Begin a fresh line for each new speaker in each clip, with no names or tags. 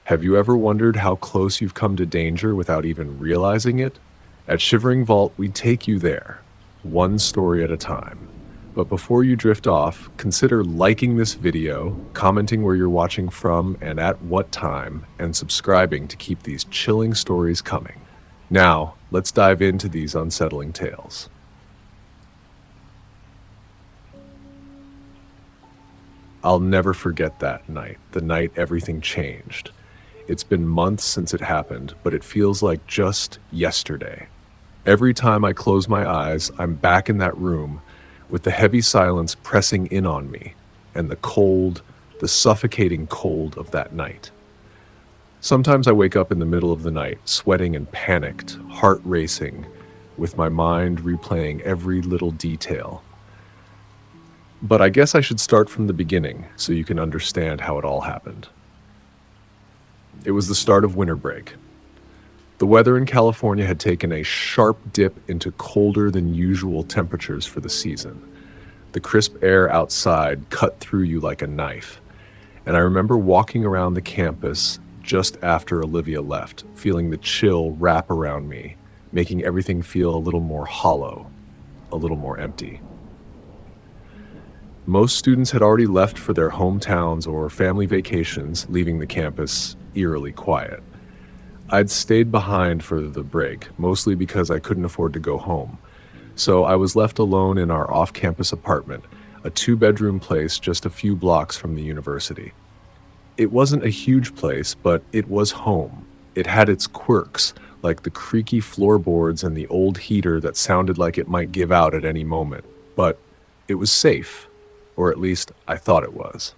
Have you ever wondered how close you've come to danger without even realizing it? At Shivering Vault, we take you there, one story at a time. But before you drift off, consider liking this video, commenting where you're watching from and at what time, and subscribing to keep these chilling stories coming. Now, let's dive into these unsettling tales. I'll never forget that night, the night everything changed. It's been months since it happened, but it feels like just yesterday. Every time I close my eyes, I'm back in that room with the heavy silence pressing in on me and the cold, the suffocating cold of that night. Sometimes I wake up in the middle of the night, sweating and panicked, heart racing, with my mind replaying every little detail. But I guess I should start from the beginning so you can understand how it all happened. It was the start of winter break. The weather in California had taken a sharp dip into colder than usual temperatures for the season. The crisp air outside cut through you like a knife. And I remember walking around the campus just after Olivia left, feeling the chill wrap around me, making everything feel a little more hollow, a little more empty. Most students had already left for their hometowns or family vacations, leaving the campus eerily quiet. I'd stayed behind for the break, mostly because I couldn't afford to go home. So I was left alone in our off-campus apartment, a 2-bedroom place just a few blocks from the university. It wasn't a huge place, but it was home. It had its quirks, like the creaky floorboards and the old heater that sounded like it might give out at any moment. But it was safe, or at least I thought it was.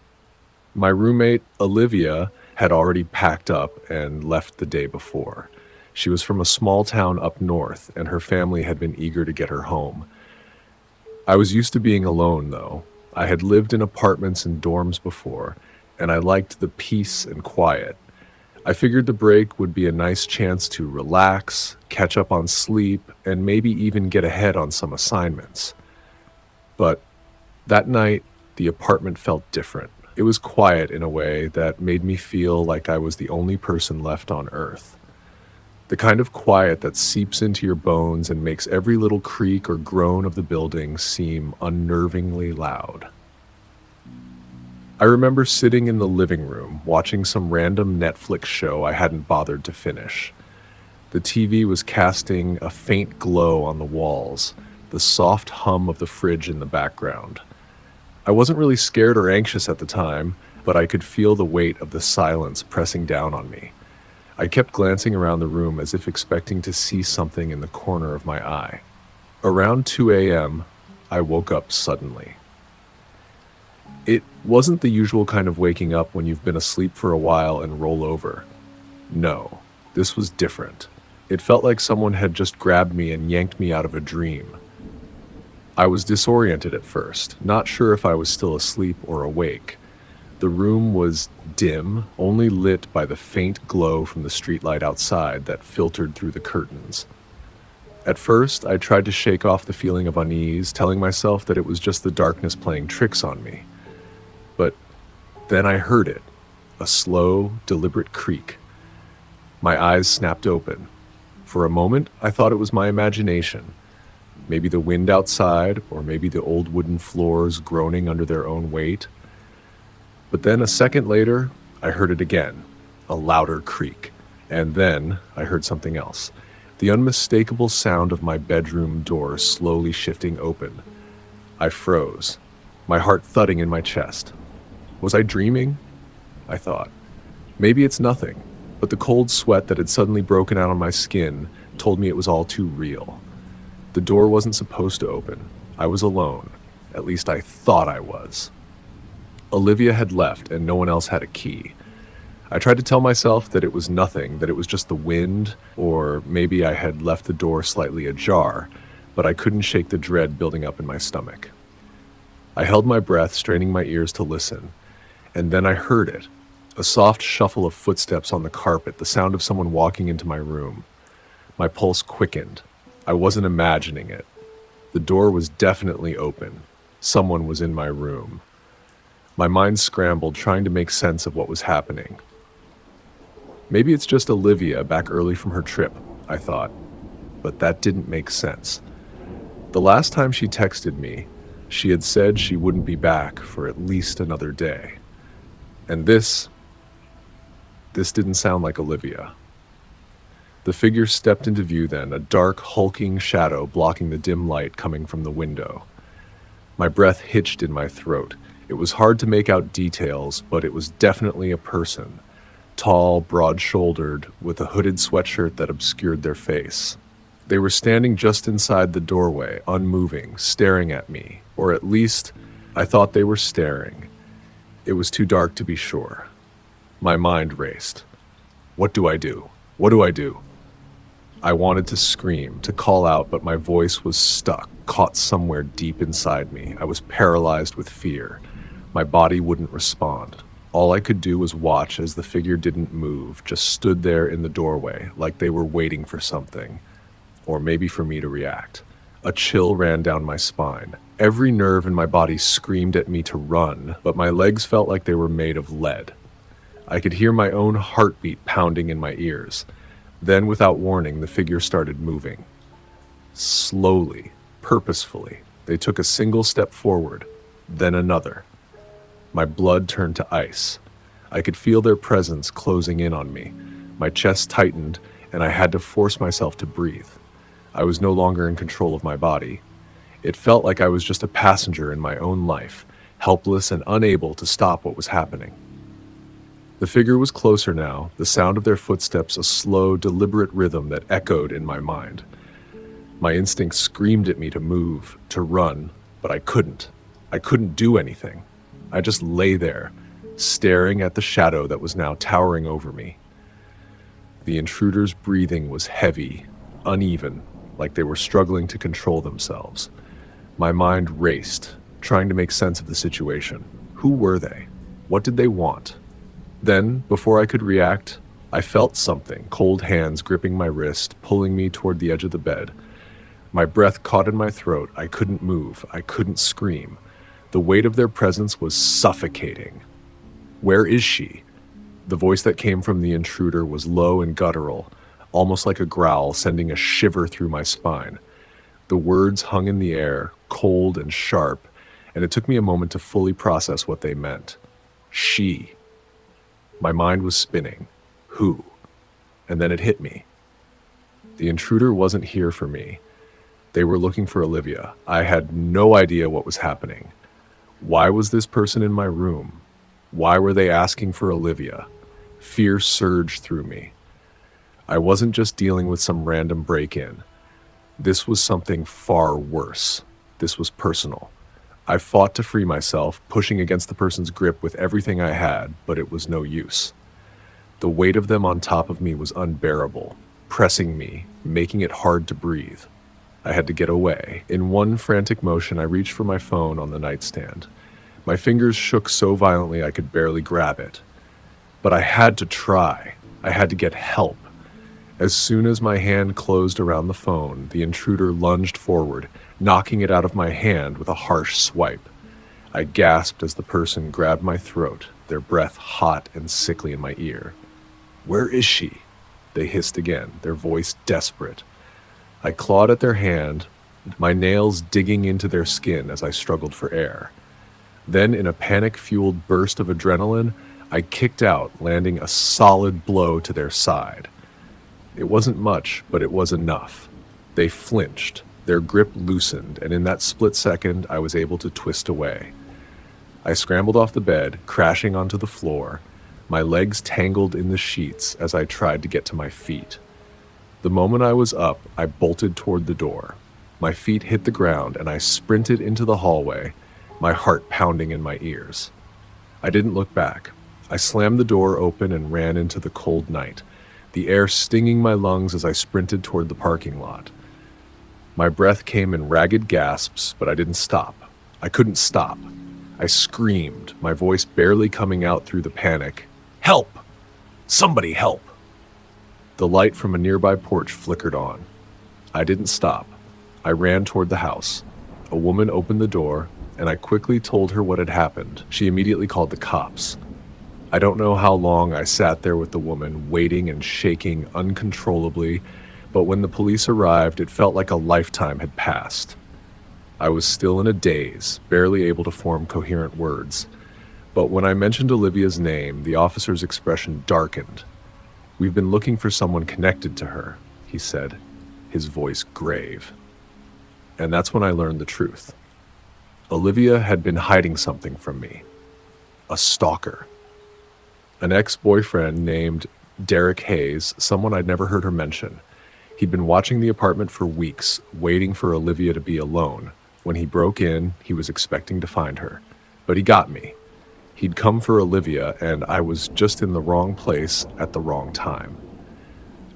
My roommate, Olivia, had already packed up and left the day before. She was from a small town up north, and her family had been eager to get her home. I was used to being alone, though. I had lived in apartments and dorms before, and I liked the peace and quiet. I figured the break would be a nice chance to relax, catch up on sleep, and maybe even get ahead on some assignments. But that night, the apartment felt different. It was quiet in a way that made me feel like I was the only person left on Earth. The kind of quiet that seeps into your bones and makes every little creak or groan of the building seem unnervingly loud. I remember sitting in the living room, watching some random Netflix show I hadn't bothered to finish. The TV was casting a faint glow on the walls, the soft hum of the fridge in the background. I wasn't really scared or anxious at the time, but I could feel the weight of the silence pressing down on me. I kept glancing around the room as if expecting to see something in the corner of my eye. Around 2 a.m., I woke up suddenly. It wasn't the usual kind of waking up when you've been asleep for a while and roll over. No, this was different. It felt like someone had just grabbed me and yanked me out of a dream. I was disoriented at first, not sure if I was still asleep or awake. The room was dim, only lit by the faint glow from the streetlight outside that filtered through the curtains. At first, I tried to shake off the feeling of unease, telling myself that it was just the darkness playing tricks on me. But then I heard it, a slow, deliberate creak. My eyes snapped open. For a moment, I thought it was my imagination. Maybe the wind outside, or maybe the old wooden floors groaning under their own weight. But then a second later, I heard it again, a louder creak. And then I heard something else, the unmistakable sound of my bedroom door slowly shifting open. I froze, my heart thudding in my chest. Was I dreaming? I thought. Maybe it's nothing, but the cold sweat that had suddenly broken out on my skin told me it was all too real. The door wasn't supposed to open. I was alone. At least I thought I was. Olivia had left and no one else had a key. I tried to tell myself that it was nothing, that it was just the wind, or maybe I had left the door slightly ajar, but I couldn't shake the dread building up in my stomach. I held my breath, straining my ears to listen, and then I heard it, a soft shuffle of footsteps on the carpet, the sound of someone walking into my room. My pulse quickened. I wasn't imagining it. The door was definitely open. Someone was in my room. My mind scrambled, trying to make sense of what was happening. Maybe it's just Olivia back early from her trip, I thought. But that didn't make sense. The last time she texted me, she had said she wouldn't be back for at least another day. And this didn't sound like Olivia. The figure stepped into view then, a dark, hulking shadow blocking the dim light coming from the window. My breath hitched in my throat. It was hard to make out details, but it was definitely a person. Tall, broad-shouldered, with a hooded sweatshirt that obscured their face. They were standing just inside the doorway, unmoving, staring at me. Or at least, I thought they were staring. It was too dark to be sure. My mind raced. What do I do? What do I do? I wanted to scream, to call out, but my voice was stuck, caught somewhere deep inside me. I was paralyzed with fear. My body wouldn't respond. All I could do was watch as the figure didn't move, just stood there in the doorway, like they were waiting for something. Or maybe for me to react. A chill ran down my spine. Every nerve in my body screamed at me to run, but my legs felt like they were made of lead. I could hear my own heartbeat pounding in my ears. Then, without warning, the figure started moving. Slowly, purposefully, they took a single step forward, then another. My blood turned to ice. I could feel their presence closing in on me. My chest tightened, and I had to force myself to breathe. I was no longer in control of my body. It felt like I was just a passenger in my own life, helpless and unable to stop what was happening. The figure was closer now, the sound of their footsteps a slow, deliberate rhythm that echoed in my mind. My instincts screamed at me to move, to run, but I couldn't. I couldn't do anything. I just lay there, staring at the shadow that was now towering over me. The intruder's breathing was heavy, uneven, like they were struggling to control themselves. My mind raced, trying to make sense of the situation. Who were they? What did they want? Then, before I could react, I felt something, cold hands gripping my wrist, pulling me toward the edge of the bed. My breath caught in my throat. I couldn't move. I couldn't scream. The weight of their presence was suffocating. Where is she? The voice that came from the intruder was low and guttural, almost like a growl, sending a shiver through my spine. The words hung in the air, cold and sharp, and it took me a moment to fully process what they meant. She. My mind was spinning. Who? And then it hit me. The intruder wasn't here for me. They were looking for Olivia. I had no idea what was happening. Why was this person in my room? Why were they asking for Olivia? Fear surged through me. I wasn't just dealing with some random break-in. This was something far worse. This was personal. I fought to free myself, pushing against the person's grip with everything I had, but it was no use. The weight of them on top of me was unbearable, pressing me, making it hard to breathe. I had to get away. In one frantic motion, I reached for my phone on the nightstand. My fingers shook so violently I could barely grab it. But I had to try. I had to get help. As soon as my hand closed around the phone, the intruder lunged forward, knocking it out of my hand with a harsh swipe. I gasped as the person grabbed my throat, their breath hot and sickly in my ear. "Where is she?" They hissed again, their voice desperate. I clawed at their hand, my nails digging into their skin as I struggled for air. Then, in a panic-fueled burst of adrenaline, I kicked out, landing a solid blow to their side. It wasn't much, but it was enough. They flinched, their grip loosened, and in that split second, I was able to twist away. I scrambled off the bed, crashing onto the floor, my legs tangled in the sheets as I tried to get to my feet. The moment I was up, I bolted toward the door. My feet hit the ground, and I sprinted into the hallway, my heart pounding in my ears. I didn't look back. I slammed the door open and ran into the cold night, the air stinging my lungs as I sprinted toward the parking lot. My breath came in ragged gasps, but I didn't stop. I couldn't stop. I screamed, my voice barely coming out through the panic. "Help! Somebody help!" The light from a nearby porch flickered on. I didn't stop. I ran toward the house. A woman opened the door, and I quickly told her what had happened. She immediately called the cops. I don't know how long I sat there with the woman, waiting and shaking uncontrollably, but when the police arrived, it felt like a lifetime had passed. I was still in a daze, barely able to form coherent words. But when I mentioned Olivia's name, the officer's expression darkened. "We've been looking for someone connected to her," he said, his voice grave. And that's when I learned the truth. Olivia had been hiding something from me. A stalker. An ex-boyfriend named Derek Hayes, someone I'd never heard her mention. He'd been watching the apartment for weeks, waiting for Olivia to be alone. When he broke in, he was expecting to find her. But he got me. He'd come for Olivia, and I was just in the wrong place at the wrong time.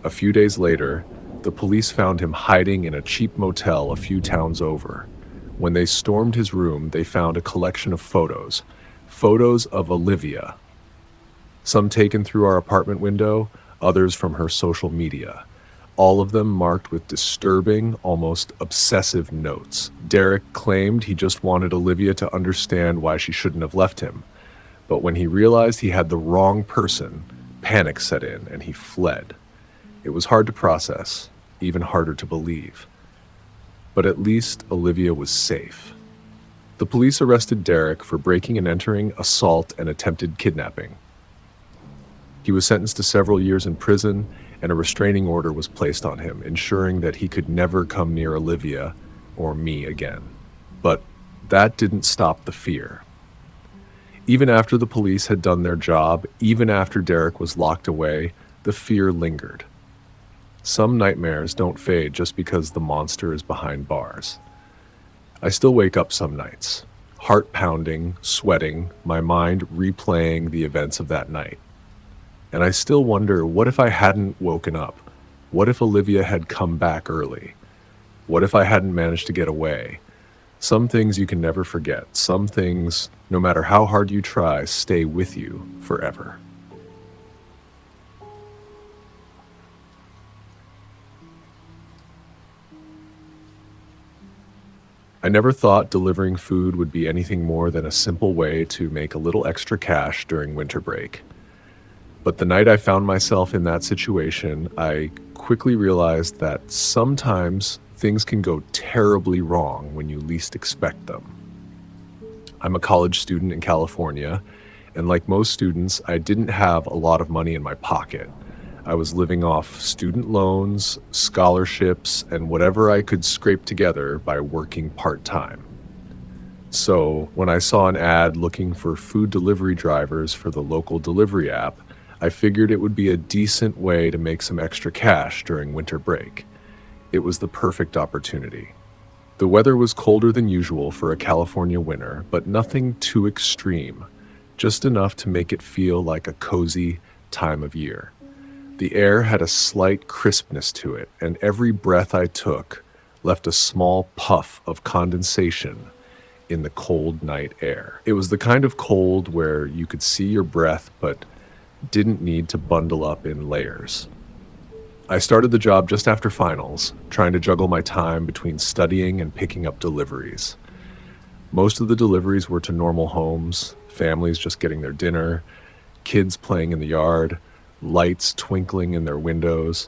A few days later, the police found him hiding in a cheap motel a few towns over. When they stormed his room, they found a collection of photos. Photos of Olivia. Some taken through our apartment window, others from her social media. All of them marked with disturbing, almost obsessive notes. Derek claimed he just wanted Olivia to understand why she shouldn't have left him. But when he realized he had the wrong person, panic set in and he fled. It was hard to process, even harder to believe. But at least Olivia was safe. The police arrested Derek for breaking and entering, assault, and attempted kidnapping. He was sentenced to several years in prison, and a restraining order was placed on him, ensuring that he could never come near Olivia or me again. But that didn't stop the fear. Even after the police had done their job, even after Derek was locked away, the fear lingered. Some nightmares don't fade just because the monster is behind bars. I still wake up some nights, heart pounding, sweating, my mind replaying the events of that night. And I still wonder, what if I hadn't woken up? What if Olivia had come back early? What if I hadn't managed to get away? Some things you can never forget. Some things, no matter how hard you try, stay with you forever. I never thought delivering food would be anything more than a simple way to make a little extra cash during winter break. But the night I found myself in that situation, I quickly realized that sometimes things can go terribly wrong when you least expect them. I'm a college student in California, and like most students, I didn't have a lot of money in my pocket. I was living off student loans, scholarships, and whatever I could scrape together by working part-time. So when I saw an ad looking for food delivery drivers for the local delivery app, I figured it would be a decent way to make some extra cash during winter break. It was the perfect opportunity. The weather was colder than usual for a California winter, but nothing too extreme, just enough to make it feel like a cozy time of year. The air had a slight crispness to it, and every breath I took left a small puff of condensation in the cold night air. It was the kind of cold where you could see your breath, but didn't need to bundle up in layers. I started the job just after finals, trying to juggle my time between studying and picking up deliveries. Most of the deliveries were to normal homes, families just getting their dinner, kids playing in the yard, lights twinkling in their windows.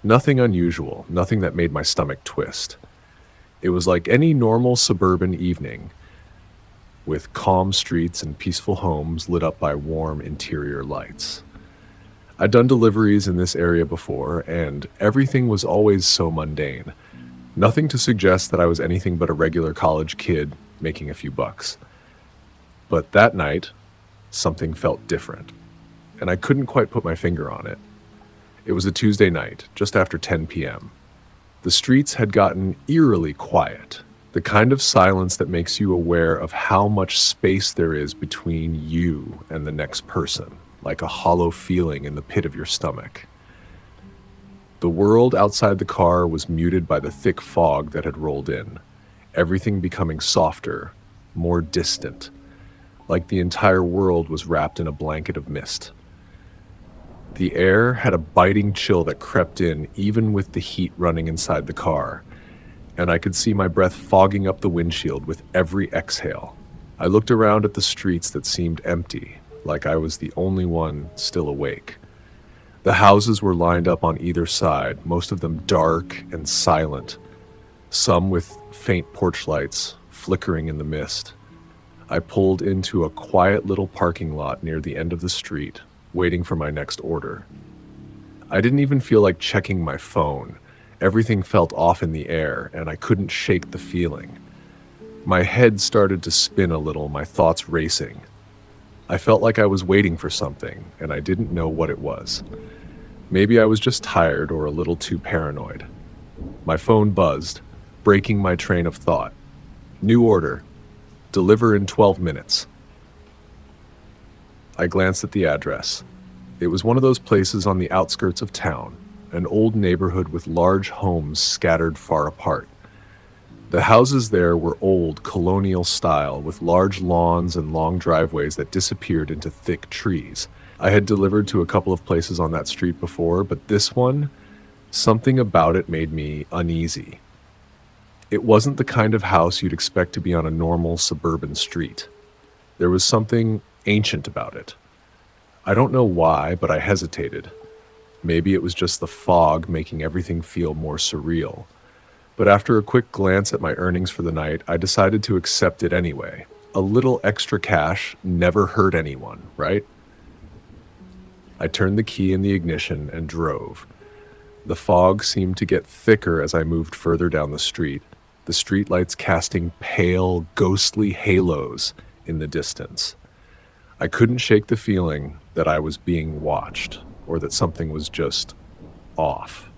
Nothing unusual, nothing that made my stomach twist. It was like any normal suburban evening, with calm streets and peaceful homes lit up by warm interior lights. I'd done deliveries in this area before, and everything was always so mundane. Nothing to suggest that I was anything but a regular college kid making a few bucks. But that night, something felt different, and I couldn't quite put my finger on it. It was a Tuesday night, just after 10 p.m. The streets had gotten eerily quiet. The kind of silence that makes you aware of how much space there is between you and the next person, like a hollow feeling in the pit of your stomach. The world outside the car was muted by the thick fog that had rolled in, everything becoming softer, more distant, like the entire world was wrapped in a blanket of mist. The air had a biting chill that crept in even with the heat running inside the car, and I could see my breath fogging up the windshield with every exhale. I looked around at the streets that seemed empty, like I was the only one still awake. The houses were lined up on either side, most of them dark and silent, some with faint porch lights flickering in the mist. I pulled into a quiet little parking lot near the end of the street, waiting for my next order. I didn't even feel like checking my phone. Everything felt off in the air, and I couldn't shake the feeling. My head started to spin a little, my thoughts racing. I felt like I was waiting for something, and I didn't know what it was. Maybe I was just tired or a little too paranoid. My phone buzzed, breaking my train of thought. New order. Deliver in 12 minutes. I glanced at the address. It was one of those places on the outskirts of town, an old neighborhood with large homes scattered far apart. The houses there were old, colonial style, with large lawns and long driveways that disappeared into thick trees. I had delivered to a couple of places on that street before, but this one, something about it made me uneasy. It wasn't the kind of house you'd expect to be on a normal suburban street. There was something ancient about it. I don't know why, but I hesitated. Maybe it was just the fog making everything feel more surreal. But after a quick glance at my earnings for the night, I decided to accept it anyway. A little extra cash never hurt anyone, right? I turned the key in the ignition and drove. The fog seemed to get thicker as I moved further down the street, the streetlights casting pale, ghostly halos in the distance. I couldn't shake the feeling that I was being watched, or that something was just off.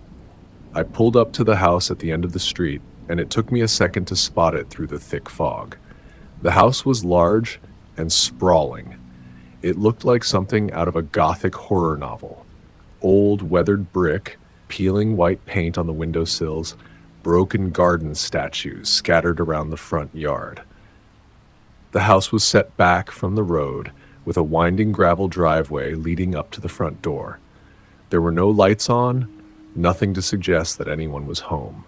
I pulled up to the house at the end of the street, and it took me a second to spot it through the thick fog. The house was large and sprawling. It looked like something out of a gothic horror novel. Old, weathered brick, peeling white paint on the windowsills, broken garden statues scattered around the front yard. The house was set back from the road, with a winding gravel driveway leading up to the front door. There were no lights on, nothing to suggest that anyone was home.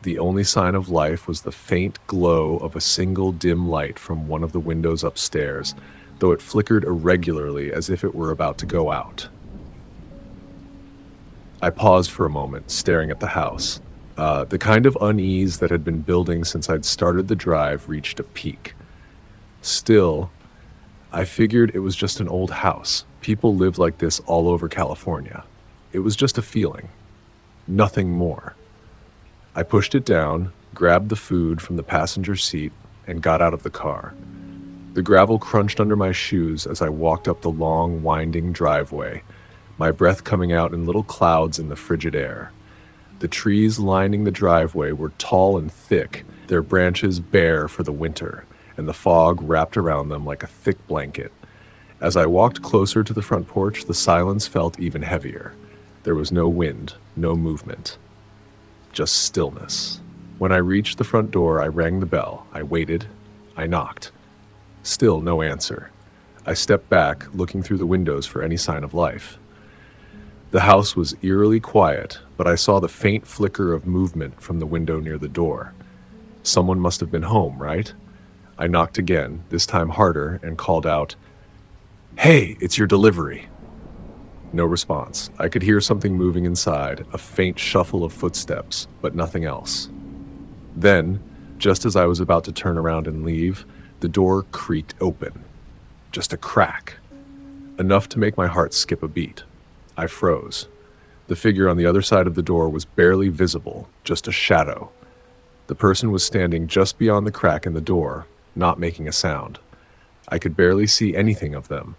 The only sign of life was the faint glow of a single dim light from one of the windows upstairs, though it flickered irregularly as if it were about to go out. I paused for a moment, staring at the house. The kind of unease that had been building since I'd started the drive reached a peak. Still, I figured it was just an old house. People lived like this all over California. It was just a feeling. Nothing more. I pushed it down, grabbed the food from the passenger seat, and got out of the car. The gravel crunched under my shoes as I walked up the long, winding driveway, my breath coming out in little clouds in the frigid air. The trees lining the driveway were tall and thick, their branches bare for the winter, and the fog wrapped around them like a thick blanket. As I walked closer to the front porch, the silence felt even heavier. There was no wind, no movement, just stillness. When I reached the front door, I rang the bell. I waited. I knocked. Still no answer. I stepped back, looking through the windows for any sign of life. The house was eerily quiet, but I saw the faint flicker of movement from the window near the door. Someone must have been home, right? I knocked again, this time harder, and called out, "Hey, it's your delivery." No response. I could hear something moving inside, a faint shuffle of footsteps, but nothing else. Then, just as I was about to turn around and leave, the door creaked open. Just a crack. Enough to make my heart skip a beat. I froze. The figure on the other side of the door was barely visible, just a shadow. The person was standing just beyond the crack in the door, not making a sound. I could barely see anything of them,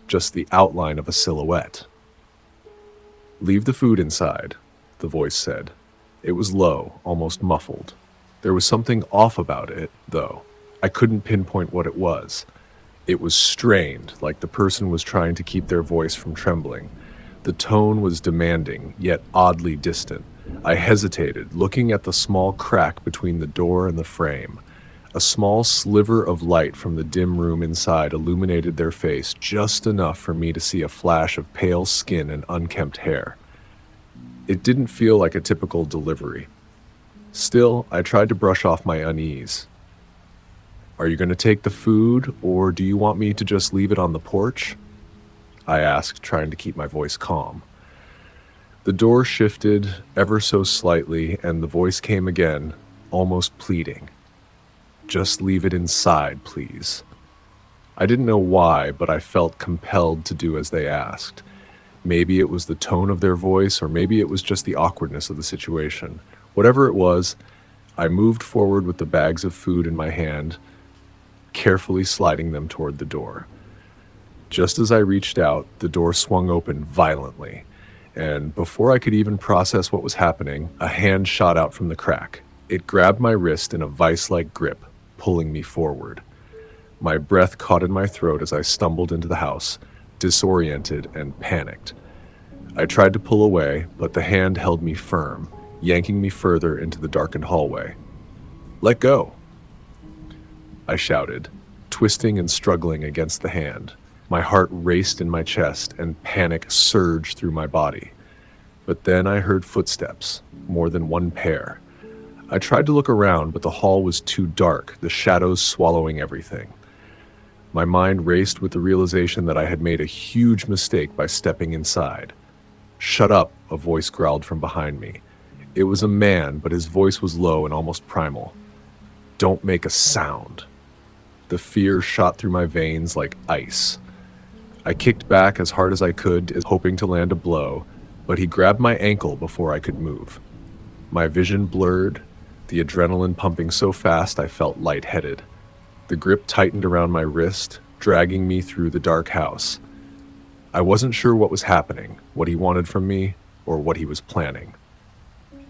just the outline of a silhouette. "Leave the food inside," the voice said. It was low, almost muffled. There was something off about it, though. I couldn't pinpoint what it was. It was strained, like the person was trying to keep their voice from trembling. The tone was demanding, yet oddly distant. I hesitated, looking at the small crack between the door and the frame. A small sliver of light from the dim room inside illuminated their face just enough for me to see a flash of pale skin and unkempt hair. It didn't feel like a typical delivery. Still, I tried to brush off my unease. "Are you going to take the food, or do you want me to just leave it on the porch?" I asked, trying to keep my voice calm. The door shifted ever so slightly, and the voice came again, almost pleading. "Just leave it inside, please." I didn't know why, but I felt compelled to do as they asked. Maybe it was the tone of their voice, or maybe it was just the awkwardness of the situation. Whatever it was, I moved forward with the bags of food in my hand, carefully sliding them toward the door. Just as I reached out, the door swung open violently, and before I could even process what was happening, a hand shot out from the crack. It grabbed my wrist in a vice-like grip, pulling me forward. My breath caught in my throat as I stumbled into the house, disoriented and panicked. I tried to pull away, but the hand held me firm, yanking me further into the darkened hallway. "Let go!" I shouted, twisting and struggling against the hand. My heart raced in my chest, and panic surged through my body. But then I heard footsteps, more than one pair. I tried to look around, but the hall was too dark, the shadows swallowing everything. My mind raced with the realization that I had made a huge mistake by stepping inside. "Shut up," a voice growled from behind me. It was a man, but his voice was low and almost primal. "Don't make a sound." The fear shot through my veins like ice. I kicked back as hard as I could, hoping to land a blow, but he grabbed my ankle before I could move. My vision blurred, the adrenaline pumping so fast I felt lightheaded. The grip tightened around my wrist, dragging me through the dark house. I wasn't sure what was happening, what he wanted from me, or what he was planning.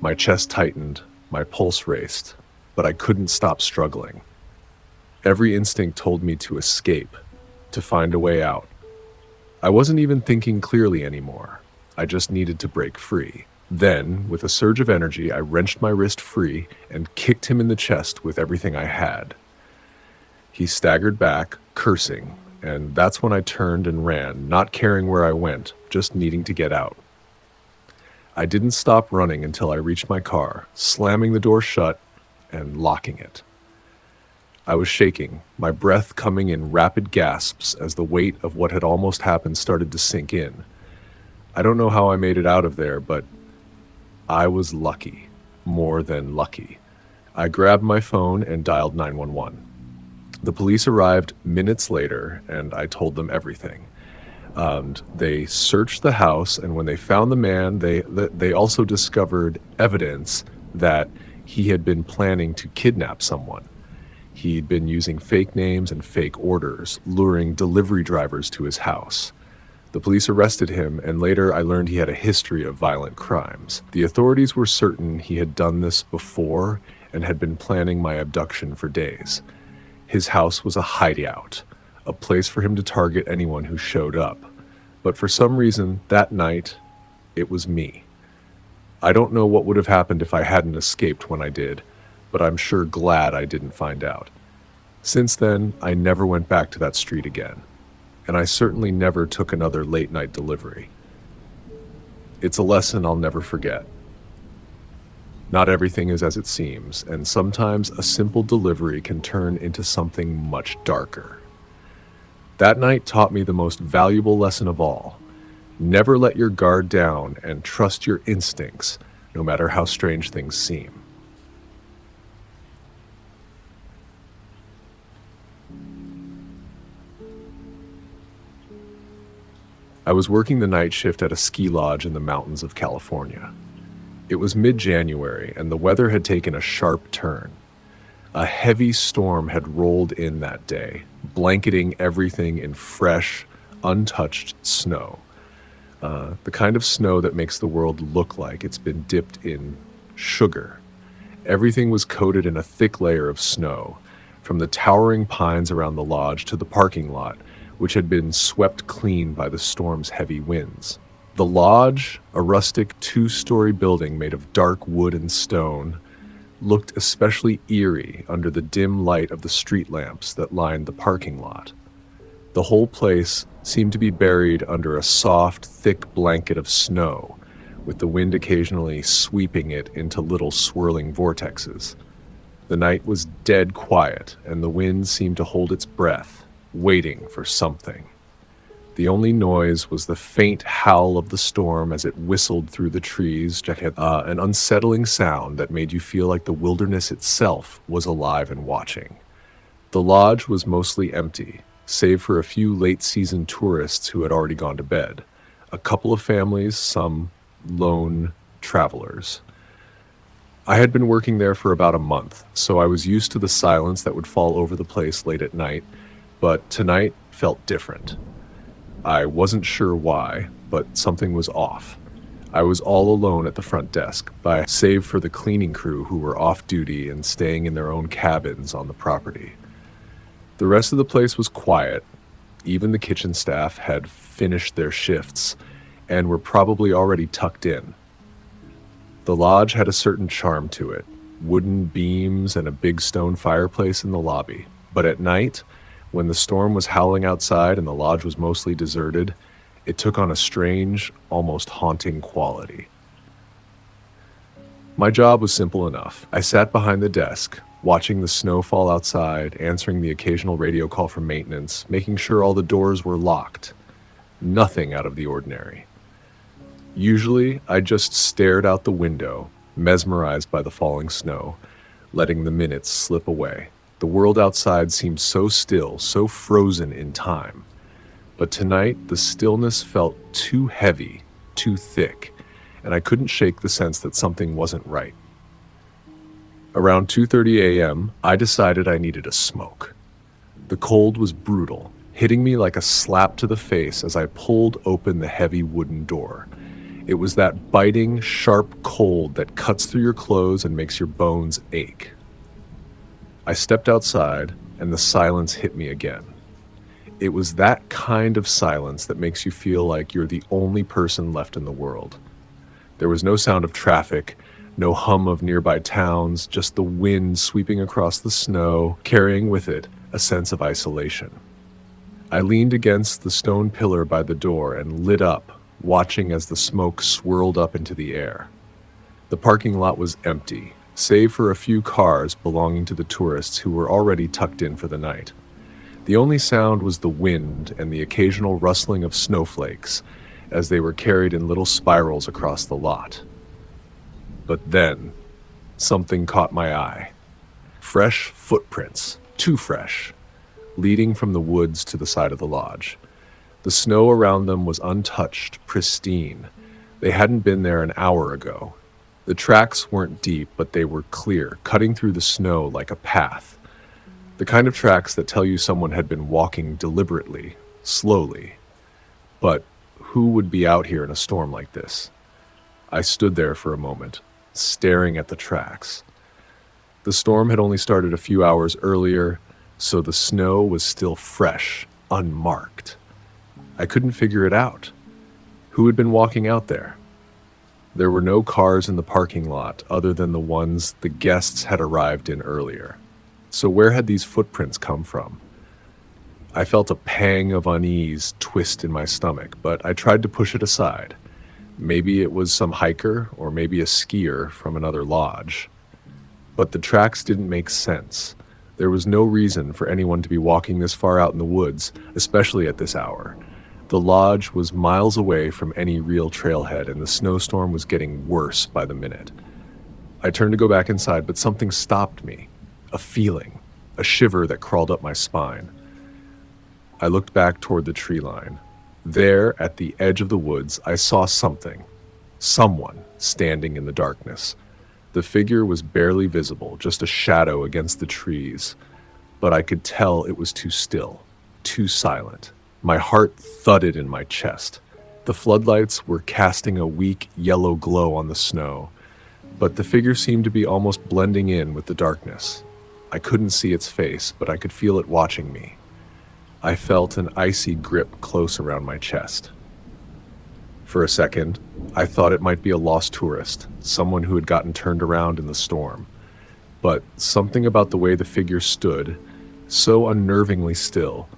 My chest tightened, my pulse raced, but I couldn't stop struggling. Every instinct told me to escape, to find a way out. I wasn't even thinking clearly anymore. I just needed to break free. Then, with a surge of energy, I wrenched my wrist free and kicked him in the chest with everything I had. He staggered back, cursing, and that's when I turned and ran, not caring where I went, just needing to get out. I didn't stop running until I reached my car, slamming the door shut and locking it. I was shaking, my breath coming in rapid gasps as the weight of what had almost happened started to sink in. I don't know how I made it out of there, but I was lucky, more than lucky. I grabbed my phone and dialed 911. The police arrived minutes later, and I told them everything. They searched the house, and when they found the man, they also discovered evidence that he had been planning to kidnap someone. He'd been using fake names and fake orders, luring delivery drivers to his house. The police arrested him, and later I learned he had a history of violent crimes. The authorities were certain he had done this before and had been planning my abduction for days. His house was a hideout, a place for him to target anyone who showed up. But for some reason, that night, it was me. I don't know what would have happened if I hadn't escaped when I did, but I'm sure glad I didn't find out. Since then, I never went back to that street again, and I certainly never took another late-night delivery. It's a lesson I'll never forget. Not everything is as it seems, and sometimes a simple delivery can turn into something much darker. That night taught me the most valuable lesson of all. Never let your guard down and trust your instincts, no matter how strange things seem. I was working the night shift at a ski lodge in the mountains of California. It was mid-January, and the weather had taken a sharp turn. A heavy storm had rolled in that day, blanketing everything in fresh, untouched snow. The kind of snow that makes the world look like it's been dipped in sugar. Everything was coated in a thick layer of snow, from the towering pines around the lodge to the parking lot, which had been swept clean by the storm's heavy winds. The lodge, a rustic two-story building made of dark wood and stone, looked especially eerie under the dim light of the street lamps that lined the parking lot. The whole place seemed to be buried under a soft, thick blanket of snow, with the wind occasionally sweeping it into little swirling vortexes. The night was dead quiet, and the wind seemed to hold its breath, waiting for something. The only noise was the faint howl of the storm as it whistled through the trees, an unsettling sound that made you feel like the wilderness itself was alive and watching. The lodge was mostly empty, save for a few late-season tourists who had already gone to bed, a couple of families, some lone travelers. I had been working there for about a month, so I was used to the silence that would fall over the place late at night, but tonight felt different. I wasn't sure why, but something was off. I was all alone at the front desk, save for the cleaning crew who were off duty and staying in their own cabins on the property. The rest of the place was quiet. Even the kitchen staff had finished their shifts and were probably already tucked in. The lodge had a certain charm to it, wooden beams and a big stone fireplace in the lobby. But at night, when the storm was howling outside and the lodge was mostly deserted, it took on a strange, almost haunting quality. My job was simple enough. I sat behind the desk, watching the snow fall outside, answering the occasional radio call for maintenance, making sure all the doors were locked. Nothing out of the ordinary. Usually, I just stared out the window, mesmerized by the falling snow, letting the minutes slip away. The world outside seemed so still, so frozen in time. But tonight, the stillness felt too heavy, too thick, and I couldn't shake the sense that something wasn't right. Around 2:30 a.m., I decided I needed a smoke. The cold was brutal, hitting me like a slap to the face as I pulled open the heavy wooden door. It was that biting, sharp cold that cuts through your clothes and makes your bones ache. I stepped outside, and the silence hit me again. It was that kind of silence that makes you feel like you're the only person left in the world. There was no sound of traffic, no hum of nearby towns, just the wind sweeping across the snow, carrying with it a sense of isolation. I leaned against the stone pillar by the door and lit up, watching as the smoke swirled up into the air. The parking lot was empty, save for a few cars belonging to the tourists who were already tucked in for the night. The only sound was the wind and the occasional rustling of snowflakes as they were carried in little spirals across the lot. But then, something caught my eye. Fresh footprints, too fresh, leading from the woods to the side of the lodge. The snow around them was untouched, pristine. They hadn't been there an hour ago. The tracks weren't deep, but they were clear, cutting through the snow like a path. The kind of tracks that tell you someone had been walking deliberately, slowly. But who would be out here in a storm like this? I stood there for a moment, staring at the tracks. The storm had only started a few hours earlier, so the snow was still fresh, unmarked. I couldn't figure it out. Who had been walking out there? There were no cars in the parking lot other than the ones the guests had arrived in earlier. So where had these footprints come from? I felt a pang of unease twist in my stomach, but I tried to push it aside. Maybe it was some hiker, or maybe a skier from another lodge. But the tracks didn't make sense. There was no reason for anyone to be walking this far out in the woods, especially at this hour. The lodge was miles away from any real trailhead, and the snowstorm was getting worse by the minute. I turned to go back inside, but something stopped me. A feeling, a shiver that crawled up my spine. I looked back toward the tree line. There, at the edge of the woods, I saw something. Someone standing in the darkness. The figure was barely visible, just a shadow against the trees. But I could tell it was too still, too silent. My heart thudded in my chest. The floodlights were casting a weak yellow glow on the snow, but the figure seemed to be almost blending in with the darkness. I couldn't see its face, but I could feel it watching me. I felt an icy grip close around my chest. For a second, I thought it might be a lost tourist, someone who had gotten turned around in the storm. But something about the way the figure stood, so unnervingly still,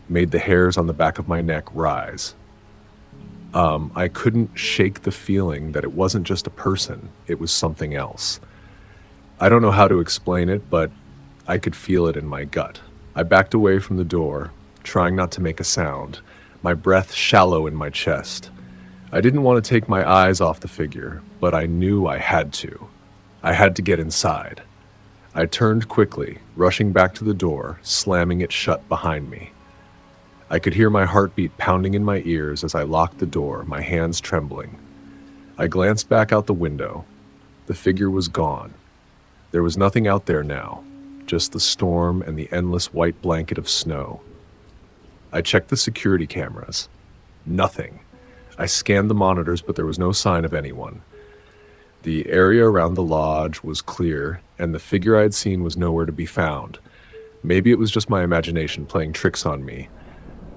made the hairs on the back of my neck rise. I couldn't shake the feeling that it wasn't just a person, it was something else. I don't know how to explain it, but I could feel it in my gut. I backed away from the door, trying not to make a sound, my breath shallow in my chest. I didn't want to take my eyes off the figure, but I knew I had to. I had to get inside. I turned quickly, rushing back to the door, slamming it shut behind me. I could hear my heartbeat pounding in my ears as I locked the door, my hands trembling. I glanced back out the window. The figure was gone. There was nothing out there now, just the storm and the endless white blanket of snow. I checked the security cameras. Nothing. I scanned the monitors, but there was no sign of anyone. The area around the lodge was clear, and the figure I had seen was nowhere to be found. Maybe it was just my imagination playing tricks on me.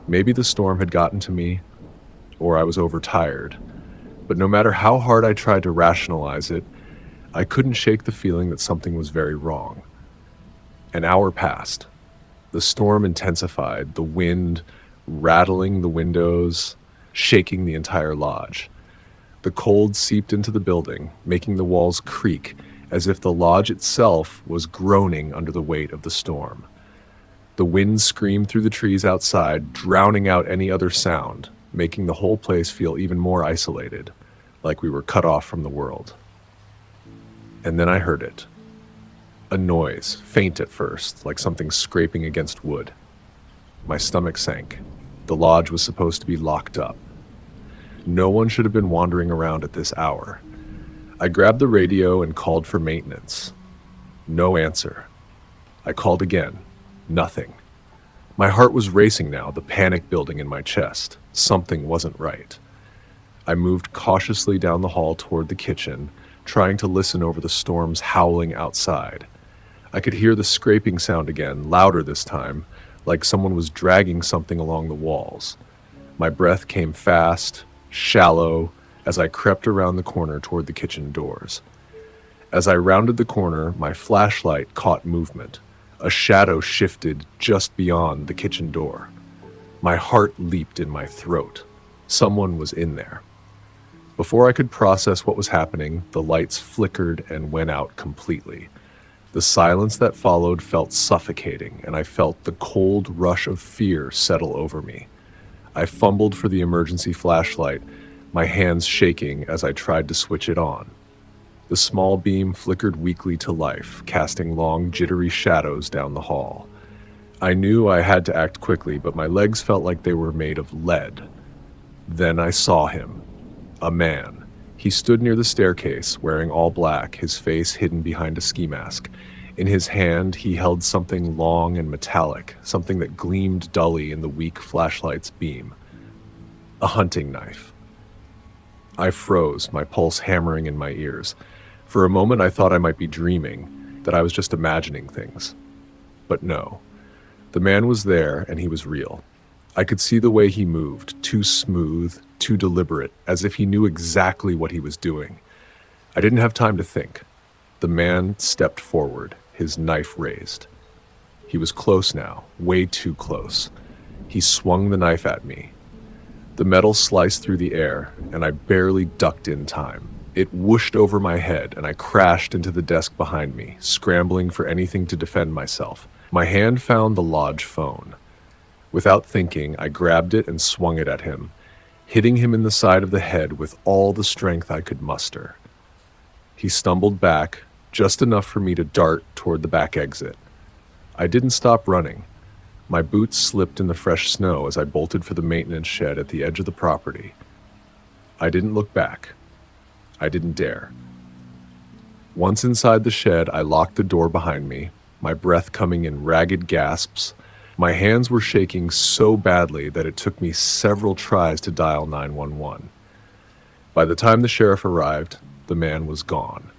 Maybe the storm had gotten to me, or I was overtired. But no matter how hard I tried to rationalize it, I couldn't shake the feeling that something was very wrong. An hour passed. The storm intensified, the wind rattling the windows, shaking the entire lodge. The cold seeped into the building, making the walls creak, as if the lodge itself was groaning under the weight of the storm. The wind screamed through the trees outside, drowning out any other sound, making the whole place feel even more isolated, like we were cut off from the world. And then I heard it. A noise, faint at first, like something scraping against wood. My stomach sank. The lodge was supposed to be locked up. No one should have been wandering around at this hour. I grabbed the radio and called for maintenance. No answer. I called again. Nothing. My heart was racing now, the panic building in my chest. Something wasn't right. I moved cautiously down the hall toward the kitchen, trying to listen over the storm's howling outside. I could hear the scraping sound again, louder this time, like someone was dragging something along the walls. My breath came fast, shallow, as I crept around the corner toward the kitchen doors. As I rounded the corner, my flashlight caught movement. A shadow shifted just beyond the kitchen door. My heart leaped in my throat. Someone was in there. Before I could process what was happening, the lights flickered and went out completely. The silence that followed felt suffocating, and I felt the cold rush of fear settle over me. I fumbled for the emergency flashlight, my hands shaking as I tried to switch it on. The small beam flickered weakly to life, casting long, jittery shadows down the hall. I knew I had to act quickly, but my legs felt like they were made of lead. Then I saw him. A man. He stood near the staircase, wearing all black, his face hidden behind a ski mask. In his hand, he held something long and metallic, something that gleamed dully in the weak flashlight's beam. A hunting knife. I froze, my pulse hammering in my ears. For a moment, I thought I might be dreaming, that I was just imagining things. But no. The man was there, and he was real. I could see the way he moved, too smooth, too deliberate, as if he knew exactly what he was doing. I didn't have time to think. The man stepped forward, his knife raised. He was close now, way too close. He swung the knife at me. The metal sliced through the air, and I barely ducked in time. It whooshed over my head, and I crashed into the desk behind me, scrambling for anything to defend myself. My hand found the lodge phone. Without thinking, I grabbed it and swung it at him, hitting him in the side of the head with all the strength I could muster. He stumbled back, just enough for me to dart toward the back exit. I didn't stop running. My boots slipped in the fresh snow as I bolted for the maintenance shed at the edge of the property. I didn't look back. I didn't dare. Once inside the shed, I locked the door behind me, my breath coming in ragged gasps. My hands were shaking so badly that it took me several tries to dial 911. By the time the sheriff arrived, the man was gone.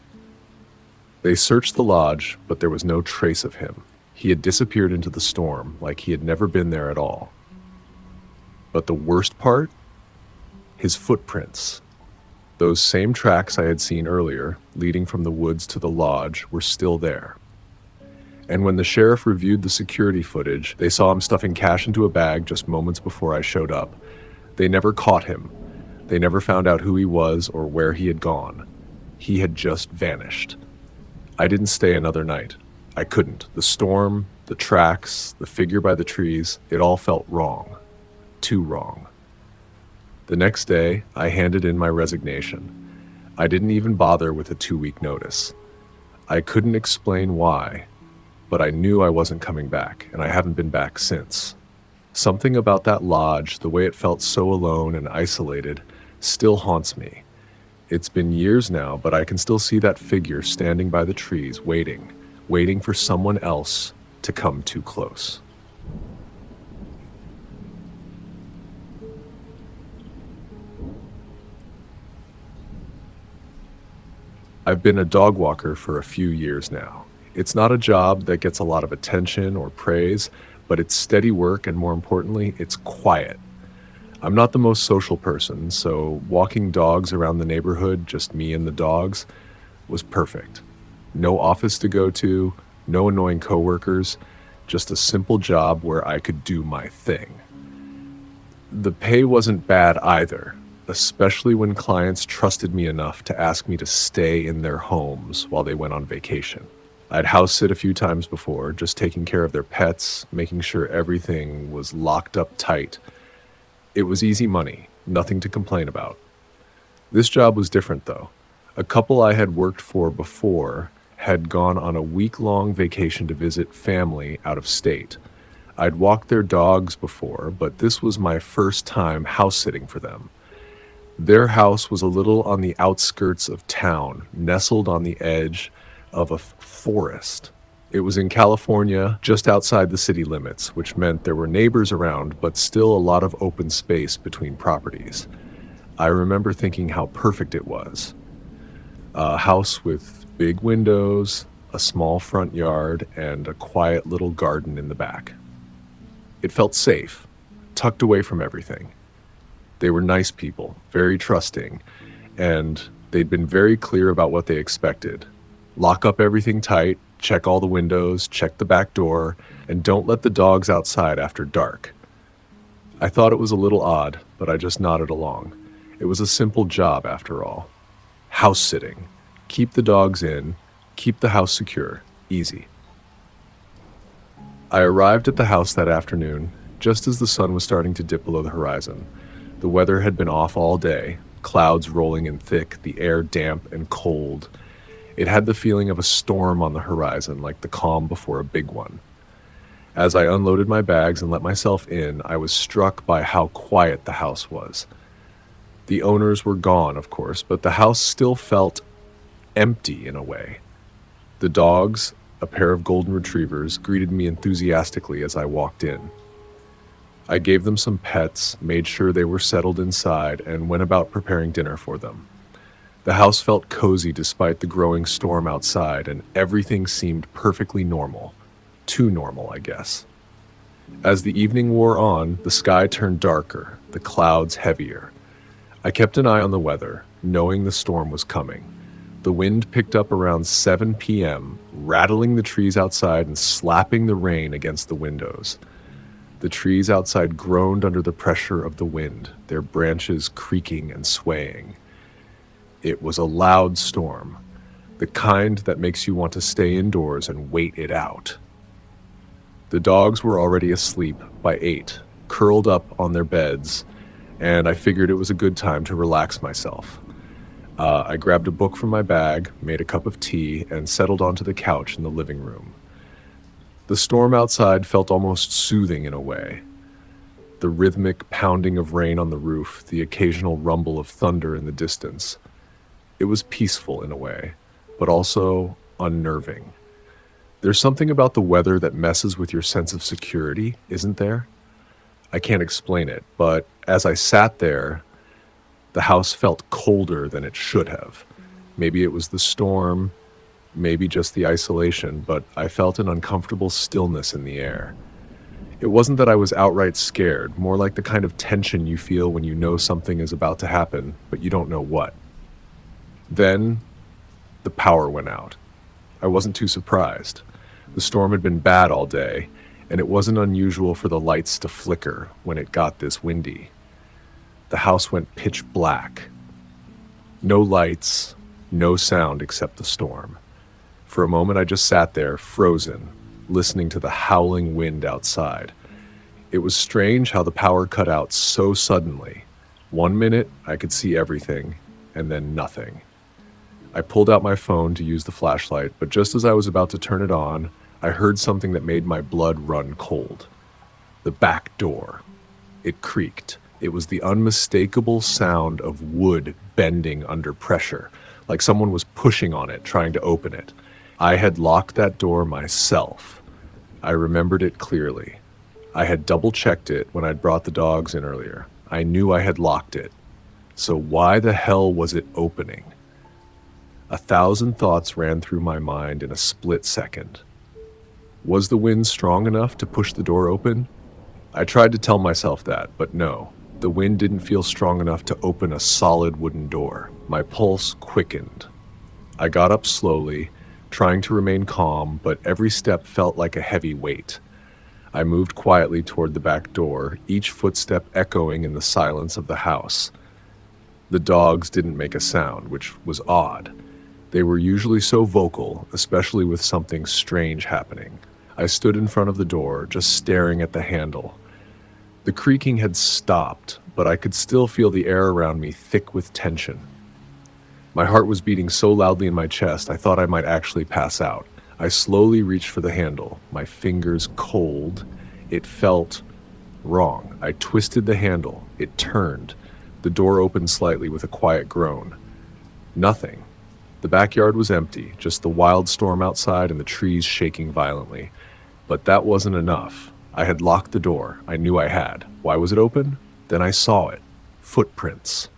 They searched the lodge, but there was no trace of him. He had disappeared into the storm, like he had never been there at all. But the worst part? His footprints. Those same tracks I had seen earlier, leading from the woods to the lodge, were still there. And when the sheriff reviewed the security footage, they saw him stuffing cash into a bag just moments before I showed up. They never caught him. They never found out who he was or where he had gone. He had just vanished. I didn't stay another night. I couldn't. The storm, the tracks, the figure by the trees, it all felt wrong. Too wrong. The next day, I handed in my resignation. I didn't even bother with a 2-week notice. I couldn't explain why, but I knew I wasn't coming back, and I haven't been back since. Something about that lodge, the way it felt so alone and isolated, still haunts me. It's been years now, but I can still see that figure standing by the trees, waiting for someone else to come too close. I've been a dog walker for a few years now. It's not a job that gets a lot of attention or praise, but it's steady work, and more importantly, it's quiet. I'm not the most social person, so walking dogs around the neighborhood, just me and the dogs, was perfect. No office to go to, no annoying coworkers, just a simple job where I could do my thing. The pay wasn't bad either, especially when clients trusted me enough to ask me to stay in their homes while they went on vacation. I'd house sit a few times before, just taking care of their pets, making sure everything was locked up tight. It was easy money, nothing to complain about. This job was different though. A couple I had worked for before had gone on a week-long vacation to visit family out of state. I'd walked their dogs before, but this was my first time house sitting for them. Their house was a little on the outskirts of town, nestled on the edge of a forest. It was in California, just outside the city limits, which meant there were neighbors around, but still a lot of open space between properties. I remember thinking how perfect it was. A house with big windows, a small front yard, and a quiet little garden in the back. It felt safe, tucked away from everything. They were nice people, very trusting, and they'd been very clear about what they expected. Lock up everything tight, check all the windows, check the back door, and don't let the dogs outside after dark. I thought it was a little odd, but I just nodded along. It was a simple job after all. House sitting. Keep the dogs in, keep the house secure, easy. I arrived at the house that afternoon, just as the sun was starting to dip below the horizon. The weather had been off all day, clouds rolling in thick, the air damp and cold. It had the feeling of a storm on the horizon, like the calm before a big one. As I unloaded my bags and let myself in, I was struck by how quiet the house was. The owners were gone, of course, but the house still felt empty in a way. The dogs, a pair of golden retrievers, greeted me enthusiastically as I walked in. I gave them some pets, made sure they were settled inside, and went about preparing dinner for them. The house felt cozy despite the growing storm outside, and everything seemed perfectly normal. Too normal, I guess. As the evening wore on, the sky turned darker, the clouds heavier. I kept an eye on the weather, knowing the storm was coming. The wind picked up around 7 p.m., rattling the trees outside and slapping the rain against the windows. The trees outside groaned under the pressure of the wind, their branches creaking and swaying. It was a loud storm, the kind that makes you want to stay indoors and wait it out. The dogs were already asleep by 8, curled up on their beds, and I figured it was a good time to relax myself. I grabbed a book from my bag, made a cup of tea, and settled onto the couch in the living room. The storm outside felt almost soothing in a way. The rhythmic pounding of rain on the roof, the occasional rumble of thunder in the distance. It was peaceful in a way, but also unnerving. There's something about the weather that messes with your sense of security, isn't there? I can't explain it, but as I sat there, the house felt colder than it should have. Maybe it was the storm, maybe just the isolation, but I felt an uncomfortable stillness in the air. It wasn't that I was outright scared, more like the kind of tension you feel when you know something is about to happen, but you don't know what. Then, the power went out. I wasn't too surprised. The storm had been bad all day, and it wasn't unusual for the lights to flicker when it got this windy. The house went pitch black. No lights, no sound except the storm. For a moment I just sat there, frozen, listening to the howling wind outside. It was strange how the power cut out so suddenly. 1 minute, I could see everything, and then nothing. I pulled out my phone to use the flashlight, but just as I was about to turn it on, I heard something that made my blood run cold. The back door. It creaked. It was the unmistakable sound of wood bending under pressure, like someone was pushing on it, trying to open it. I had locked that door myself. I remembered it clearly. I had double-checked it when I'd brought the dogs in earlier. I knew I had locked it. So why the hell was it opening? 1,000 thoughts ran through my mind in a split second. Was the wind strong enough to push the door open? I tried to tell myself that, but no. The wind didn't feel strong enough to open a solid wooden door. My pulse quickened. I got up slowly, trying to remain calm, but every step felt like a heavy weight. I moved quietly toward the back door, each footstep echoing in the silence of the house. The dogs didn't make a sound, which was odd. They were usually so vocal, especially with something strange happening. I stood in front of the door, just staring at the handle. The creaking had stopped, but I could still feel the air around me thick with tension. My heart was beating so loudly in my chest, I thought I might actually pass out. I slowly reached for the handle, my fingers cold. It felt wrong. I twisted the handle. It turned. The door opened slightly with a quiet groan. Nothing. The backyard was empty, just the wild storm outside and the trees shaking violently. But that wasn't enough. I had locked the door. I knew I had. Why was it open? Then I saw it. Footprints.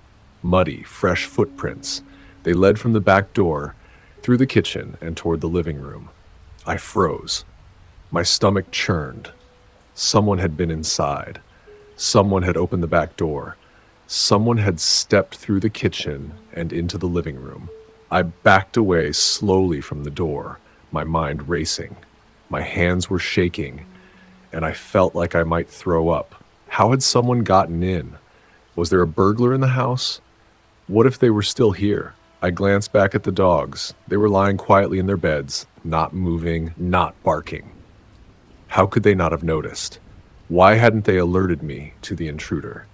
Muddy, fresh footprints. They led from the back door, through the kitchen, and toward the living room. I froze. My stomach churned. Someone had been inside. Someone had opened the back door. Someone had stepped through the kitchen and into the living room. I backed away slowly from the door, my mind racing. My hands were shaking, and I felt like I might throw up. How had someone gotten in? Was there a burglar in the house? What if they were still here? I glanced back at the dogs. They were lying quietly in their beds, not moving, not barking. How could they not have noticed? Why hadn't they alerted me to the intruder?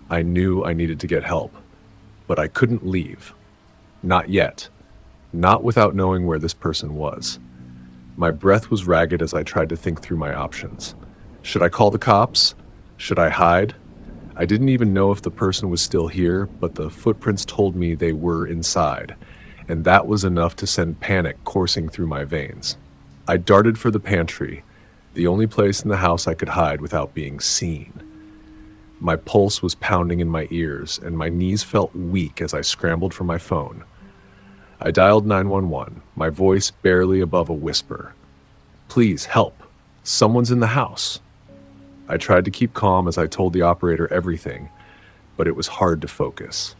I knew I needed to get help, but I couldn't leave. Not yet. Not without knowing where this person was. My breath was ragged as I tried to think through my options. Should I call the cops? Should I hide? I didn't even know if the person was still here, but the footprints told me they were inside, and that was enough to send panic coursing through my veins. I darted for the pantry, the only place in the house I could hide without being seen. My pulse was pounding in my ears, and my knees felt weak as I scrambled for my phone. I dialed 911, my voice barely above a whisper. Please, help. Someone's in the house. I tried to keep calm as I told the operator everything, but it was hard to focus.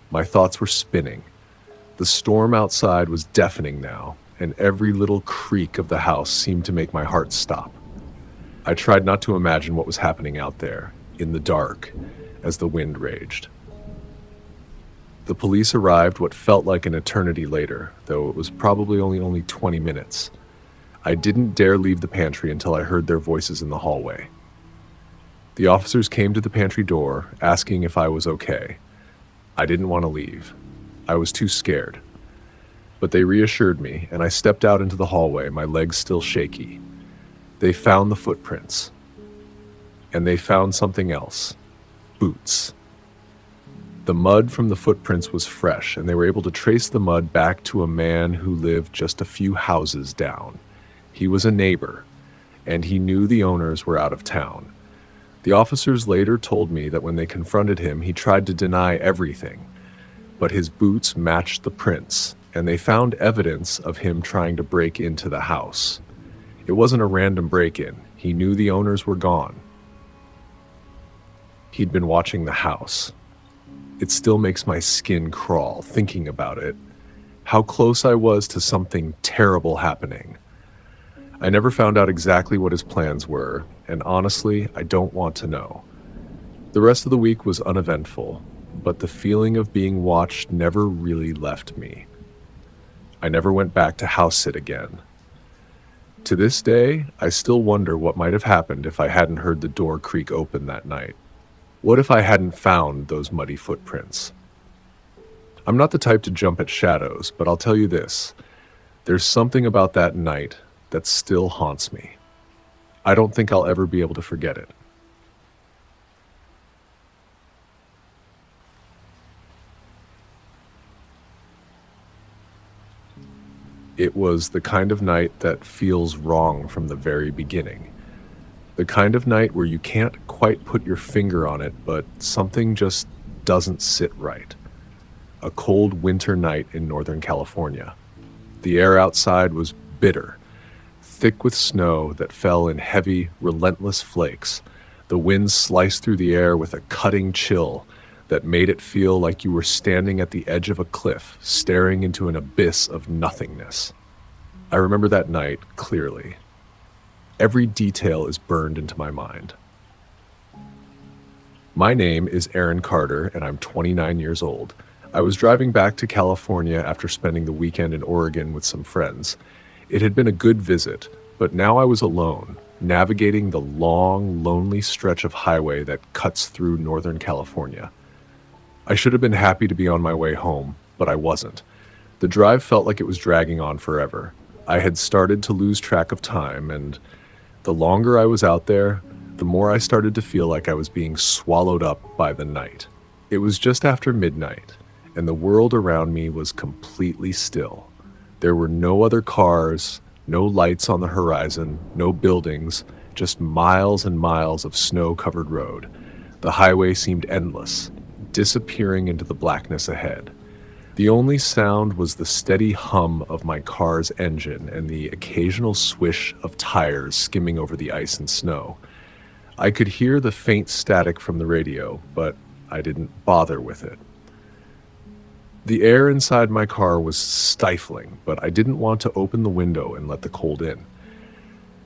My thoughts were spinning. The storm outside was deafening now, and every little creak of the house seemed to make my heart stop. I tried not to imagine what was happening out there, in the dark, as the wind raged. The police arrived what felt like an eternity later, though it was probably only 20 minutes. I didn't dare leave the pantry until I heard their voices in the hallway. The officers came to the pantry door, asking if I was okay. I didn't want to leave. I was too scared. But they reassured me, and I stepped out into the hallway, my legs still shaky. They found the footprints. And they found something else. Boots. The mud from the footprints was fresh, and they were able to trace the mud back to a man who lived just a few houses down. He was a neighbor, and he knew the owners were out of town. The officers later told me that when they confronted him, he tried to deny everything, but his boots matched the prints, and they found evidence of him trying to break into the house. It wasn't a random break-in. He knew the owners were gone. He'd been watching the house. It still makes my skin crawl thinking about it. How close I was to something terrible happening. I never found out exactly what his plans were, and honestly, I don't want to know. The rest of the week was uneventful, but the feeling of being watched never really left me. I never went back to house sit again. To this day, I still wonder what might have happened if I hadn't heard the door creak open that night. What if I hadn't found those muddy footprints? I'm not the type to jump at shadows, but I'll tell you this. There's something about that night that still haunts me. I don't think I'll ever be able to forget it. It was the kind of night that feels wrong from the very beginning. The kind of night where you can't quite put your finger on it, but something just doesn't sit right. A cold winter night in Northern California. The air outside was bitter, thick with snow that fell in heavy, relentless flakes. The wind sliced through the air with a cutting chill that made it feel like you were standing at the edge of a cliff, staring into an abyss of nothingness. I remember that night clearly. Every detail is burned into my mind. My name is Aaron Carter, and I'm 29 years old. I was driving back to California after spending the weekend in Oregon with some friends. It had been a good visit, but now I was alone, navigating the long, lonely stretch of highway that cuts through Northern California. I should have been happy to be on my way home, but I wasn't. The drive felt like it was dragging on forever. I had started to lose track of time, and the longer I was out there, the more I started to feel like I was being swallowed up by the night. It was just after midnight, and the world around me was completely still. There were no other cars, no lights on the horizon, no buildings, just miles and miles of snow-covered road. The highway seemed endless, disappearing into the blackness ahead. The only sound was the steady hum of my car's engine and the occasional swish of tires skimming over the ice and snow. I could hear the faint static from the radio, but I didn't bother with it. The air inside my car was stifling, but I didn't want to open the window and let the cold in.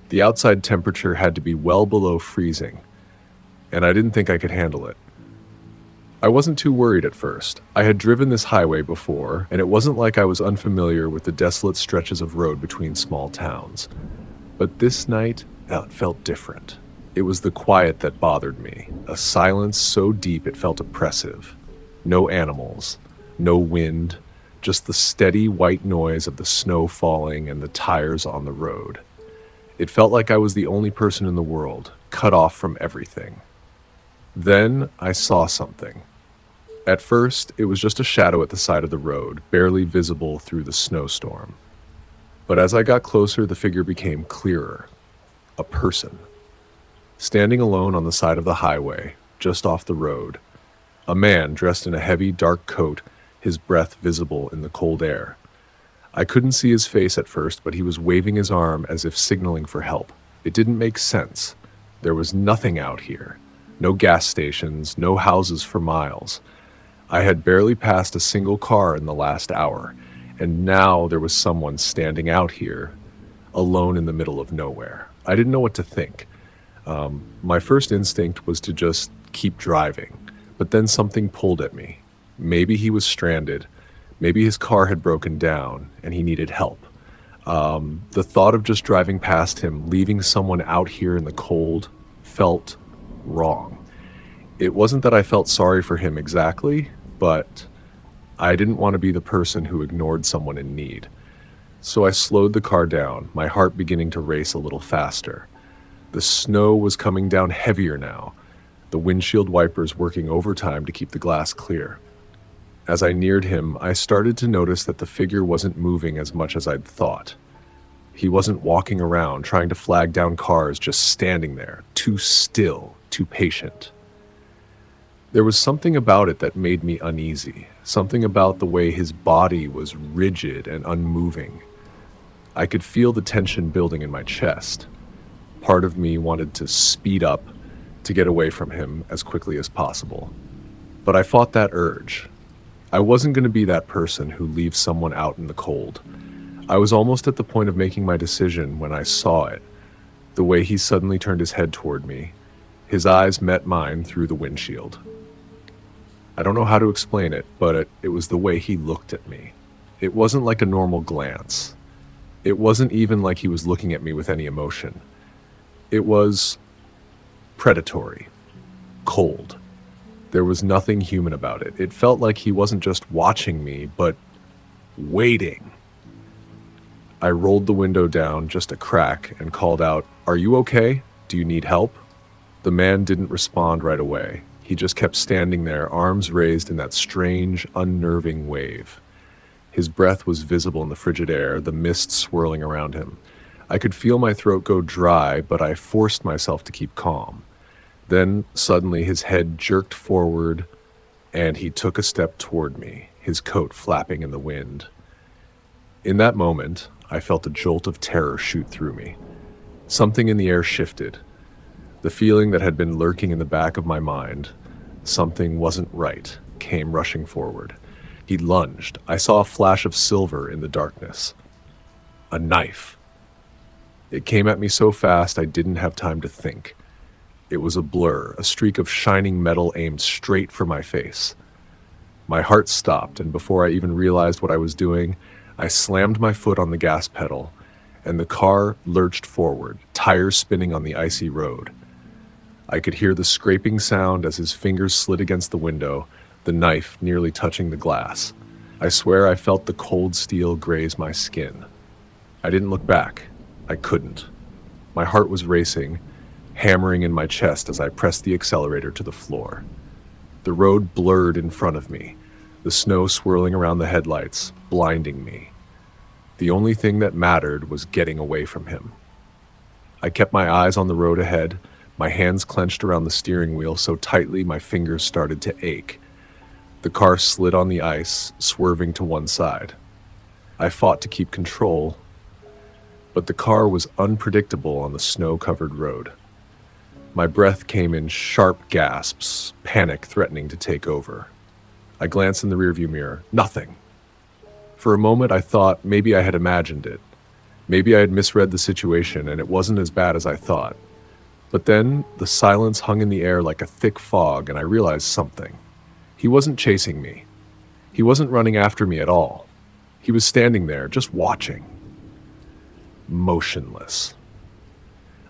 The outside temperature had to be well below freezing, and I didn't think I could handle it. I wasn't too worried at first. I had driven this highway before, and it wasn't like I was unfamiliar with the desolate stretches of road between small towns. But this night, it felt different. It was the quiet that bothered me, a silence so deep it felt oppressive. No animals, no wind, just the steady white noise of the snow falling and the tires on the road. It felt like I was the only person in the world, cut off from everything. Then I saw something. At first, it was just a shadow at the side of the road, barely visible through the snowstorm. But as I got closer, the figure became clearer. A person. Standing alone on the side of the highway, just off the road. A man dressed in a heavy, dark coat, his breath visible in the cold air. I couldn't see his face at first, but he was waving his arm as if signaling for help. It didn't make sense. There was nothing out here. No gas stations, no houses for miles. I had barely passed a single car in the last hour, and now there was someone standing out here, alone in the middle of nowhere. I didn't know what to think. My first instinct was to just keep driving, but then something pulled at me. Maybe he was stranded. Maybe his car had broken down, and he needed help. The thought of just driving past him, leaving someone out here in the cold, felt wrong. It wasn't that I felt sorry for him exactly, but I didn't want to be the person who ignored someone in need. So I slowed the car down, my heart beginning to race a little faster. The snow was coming down heavier now, the windshield wipers working overtime to keep the glass clear. As I neared him, I started to notice that the figure wasn't moving as much as I'd thought. He wasn't walking around trying to flag down cars, just standing there, too still, too patient. There was something about it that made me uneasy, something about the way his body was rigid and unmoving. I could feel the tension building in my chest. Part of me wanted to speed up, to get away from him as quickly as possible. But I fought that urge. I wasn't going to be that person who leaves someone out in the cold. I was almost at the point of making my decision when I saw it. The way he suddenly turned his head toward me. His eyes met mine through the windshield. I don't know how to explain it, but it was the way he looked at me. It wasn't like a normal glance. It wasn't even like he was looking at me with any emotion. It was predatory, cold. There was nothing human about it. It felt like he wasn't just watching me, but waiting. I rolled the window down just a crack and called out, "Are you okay? Do you need help?" The man didn't respond right away. He just kept standing there, arms raised in that strange, unnerving wave. His breath was visible in the frigid air, the mist swirling around him. I could feel my throat go dry, but I forced myself to keep calm. Then, suddenly, his head jerked forward, and he took a step toward me, his coat flapping in the wind. In that moment, I felt a jolt of terror shoot through me. Something in the air shifted. The feeling that had been lurking in the back of my mind, something wasn't right, came rushing forward. He lunged. I saw a flash of silver in the darkness. A knife. It came at me so fast I didn't have time to think. It was a blur, a streak of shining metal aimed straight for my face. My heart stopped, and before I even realized what I was doing, I slammed my foot on the gas pedal, and the car lurched forward, tires spinning on the icy road. I could hear the scraping sound as his fingers slid against the window, the knife nearly touching the glass. I swear I felt the cold steel graze my skin. I didn't look back. I couldn't. My heart was racing, hammering in my chest as I pressed the accelerator to the floor. The road blurred in front of me, the snow swirling around the headlights, blinding me. The only thing that mattered was getting away from him. I kept my eyes on the road ahead, my hands clenched around the steering wheel so tightly my fingers started to ache. The car slid on the ice, swerving to one side. I fought to keep control, but the car was unpredictable on the snow-covered road. My breath came in sharp gasps, panic threatening to take over. I glanced in the rearview mirror. Nothing. For a moment, I thought maybe I had imagined it. Maybe I had misread the situation and it wasn't as bad as I thought. But then the silence hung in the air like a thick fog, and I realized something. He wasn't chasing me. He wasn't running after me at all. He was standing there, just watching. Motionless.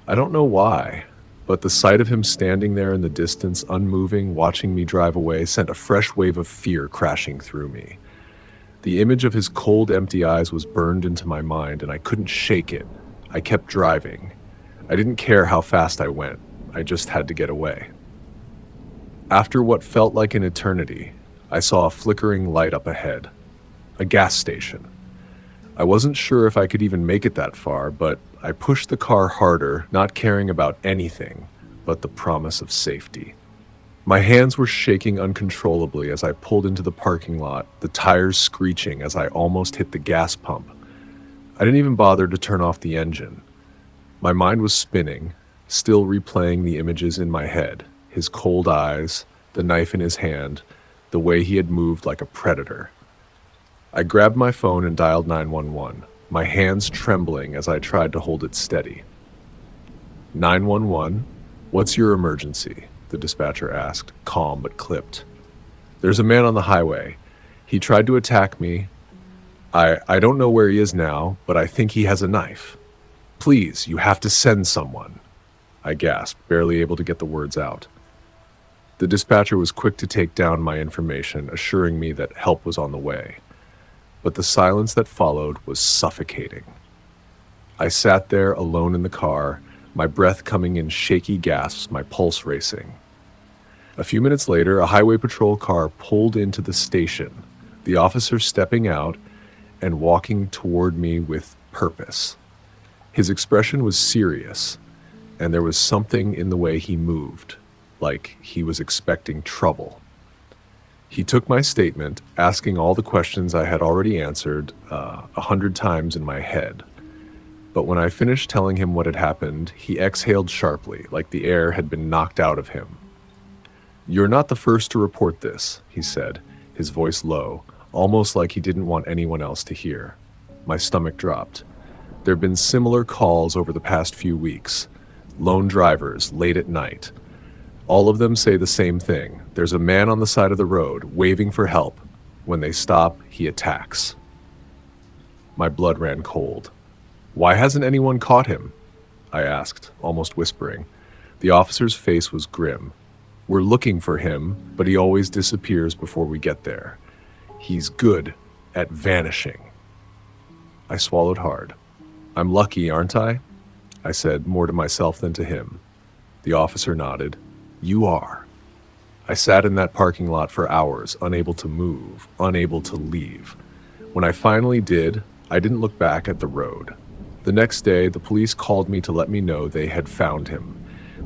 I don't know why, but the sight of him standing there in the distance, unmoving, watching me drive away, sent a fresh wave of fear crashing through me. The image of his cold, empty eyes was burned into my mind, and I couldn't shake it. I kept driving. I didn't care how fast I went. I just had to get away. After what felt like an eternity, I saw a flickering light up ahead. A gas station. I wasn't sure if I could even make it that far, but I pushed the car harder, not caring about anything but the promise of safety. My hands were shaking uncontrollably as I pulled into the parking lot, the tires screeching as I almost hit the gas pump. I didn't even bother to turn off the engine. My mind was spinning, still replaying the images in my head, his cold eyes, the knife in his hand, the way he had moved like a predator. I grabbed my phone and dialed 911, my hands trembling as I tried to hold it steady. 911, what's your emergency? The dispatcher asked, calm but clipped. There's a man on the highway. He tried to attack me. I don't know where he is now, but I think he has a knife. Please, you have to send someone. I gasped, barely able to get the words out. The dispatcher was quick to take down my information, assuring me that help was on the way. But the silence that followed was suffocating. I sat there alone in the car, my breath coming in shaky gasps, my pulse racing. A few minutes later, a highway patrol car pulled into the station, the officer stepping out and walking toward me with purpose. His expression was serious, and there was something in the way he moved, like he was expecting trouble. He took my statement, asking all the questions I had already answered 100 times in my head. But when I finished telling him what had happened, he exhaled sharply, like the air had been knocked out of him. "You're not the first to report this," he said, his voice low, almost like he didn't want anyone else to hear. My stomach dropped. There have been similar calls over the past few weeks. Lone drivers, late at night. All of them say the same thing. There's a man on the side of the road, waving for help. When they stop, he attacks. My blood ran cold. "Why hasn't anyone caught him?" I asked, almost whispering. The officer's face was grim. We're looking for him, but he always disappears before we get there. He's good at vanishing." I swallowed hard. "I'm lucky, aren't I?" I said, more to myself than to him. The officer nodded. "You are." I sat in that parking lot for hours, unable to move, unable to leave. When I finally did, I didn't look back at the road. The next day, the police called me to let me know they had found him.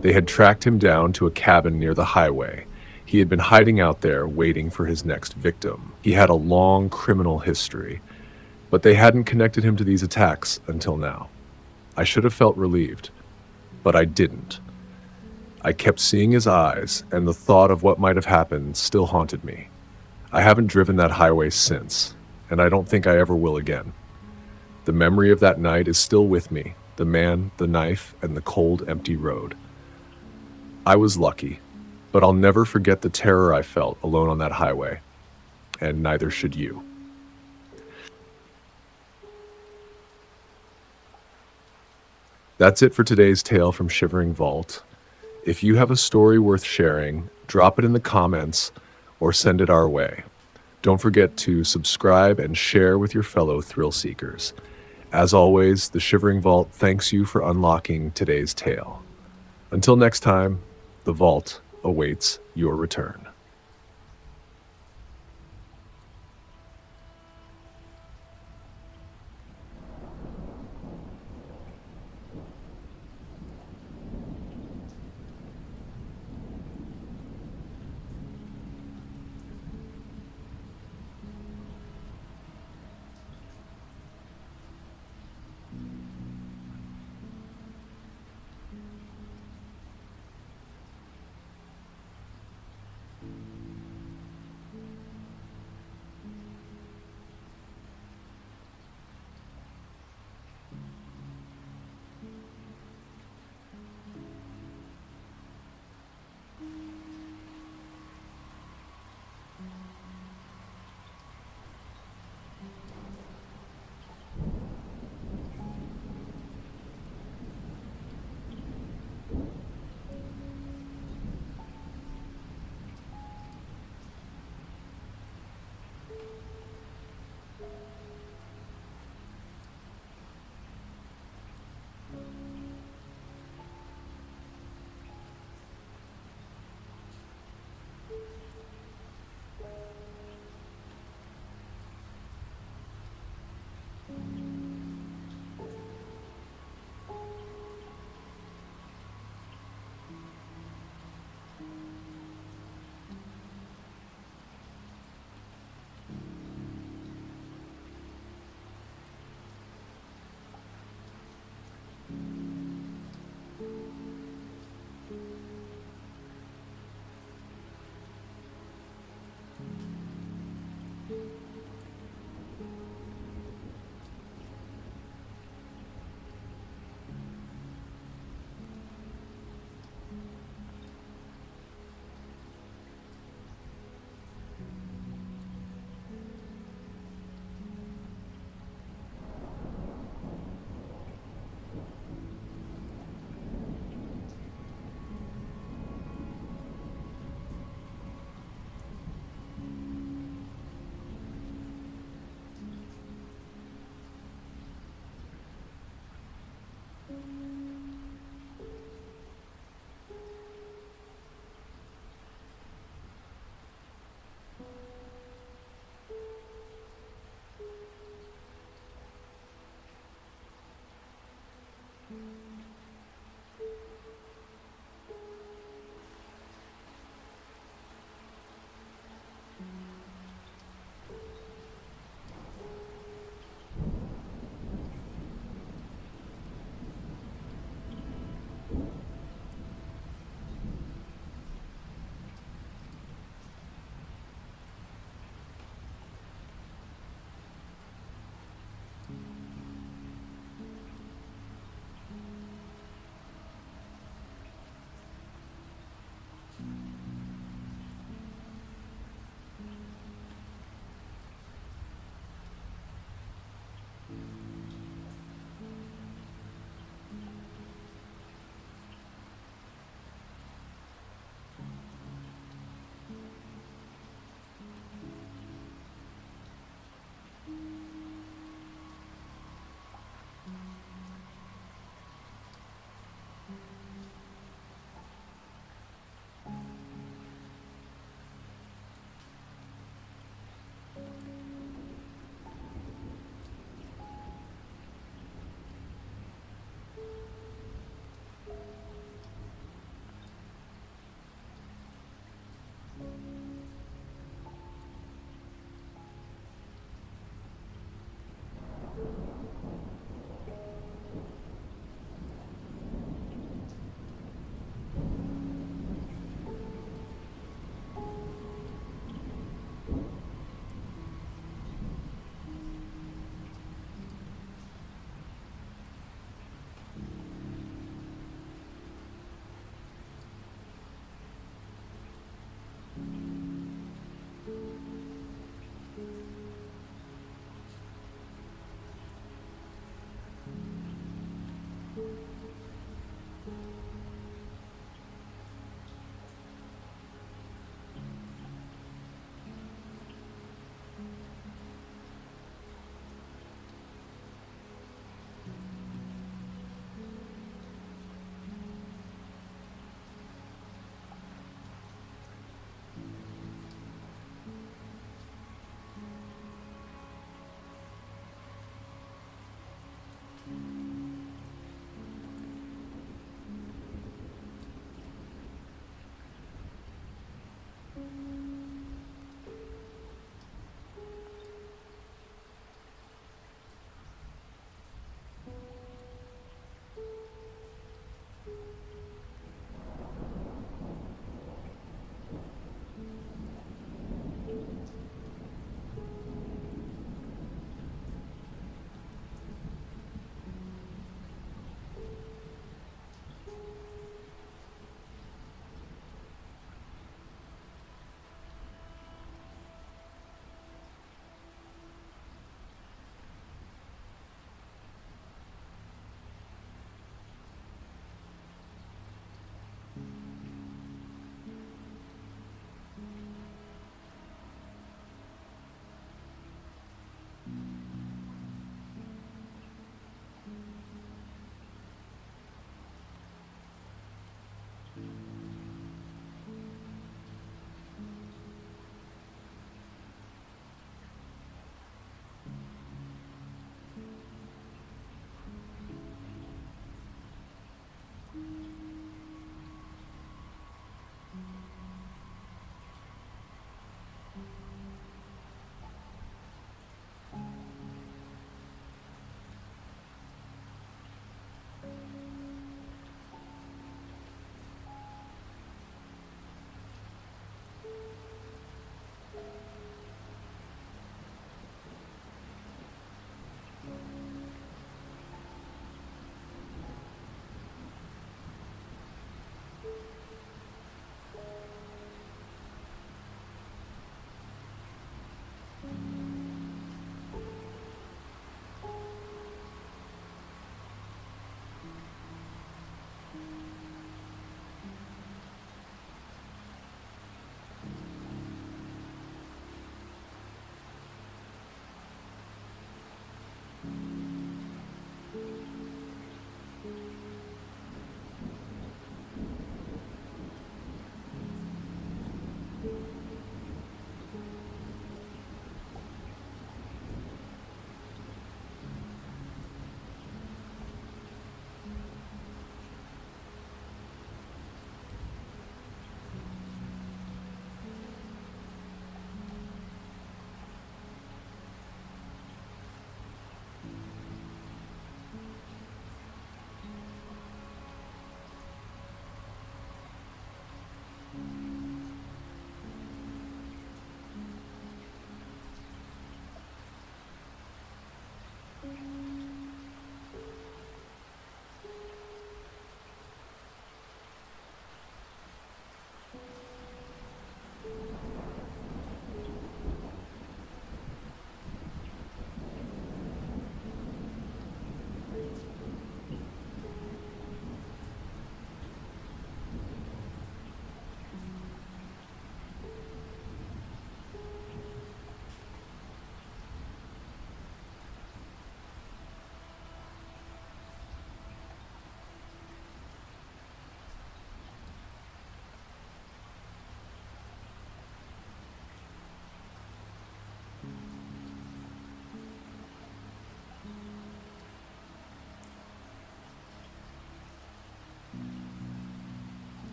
They had tracked him down to a cabin near the highway. He had been hiding out there, waiting for his next victim. He had a long criminal history, but they hadn't connected him to these attacks until now. I should have felt relieved, but I didn't. I kept seeing his eyes, and the thought of what might have happened still haunted me. I haven't driven that highway since, and I don't think I ever will again. The memory of that night is still with me, the man, the knife, and the cold, empty road. I was lucky, but I'll never forget the terror I felt alone on that highway, and neither should you. That's it for today's tale from Shivering Vault. If you have a story worth sharing, drop it in the comments or send it our way. Don't forget to subscribe and share with your fellow thrill seekers. As always, the Shivering Vault thanks you for unlocking today's tale. Until next time, the vault awaits your return.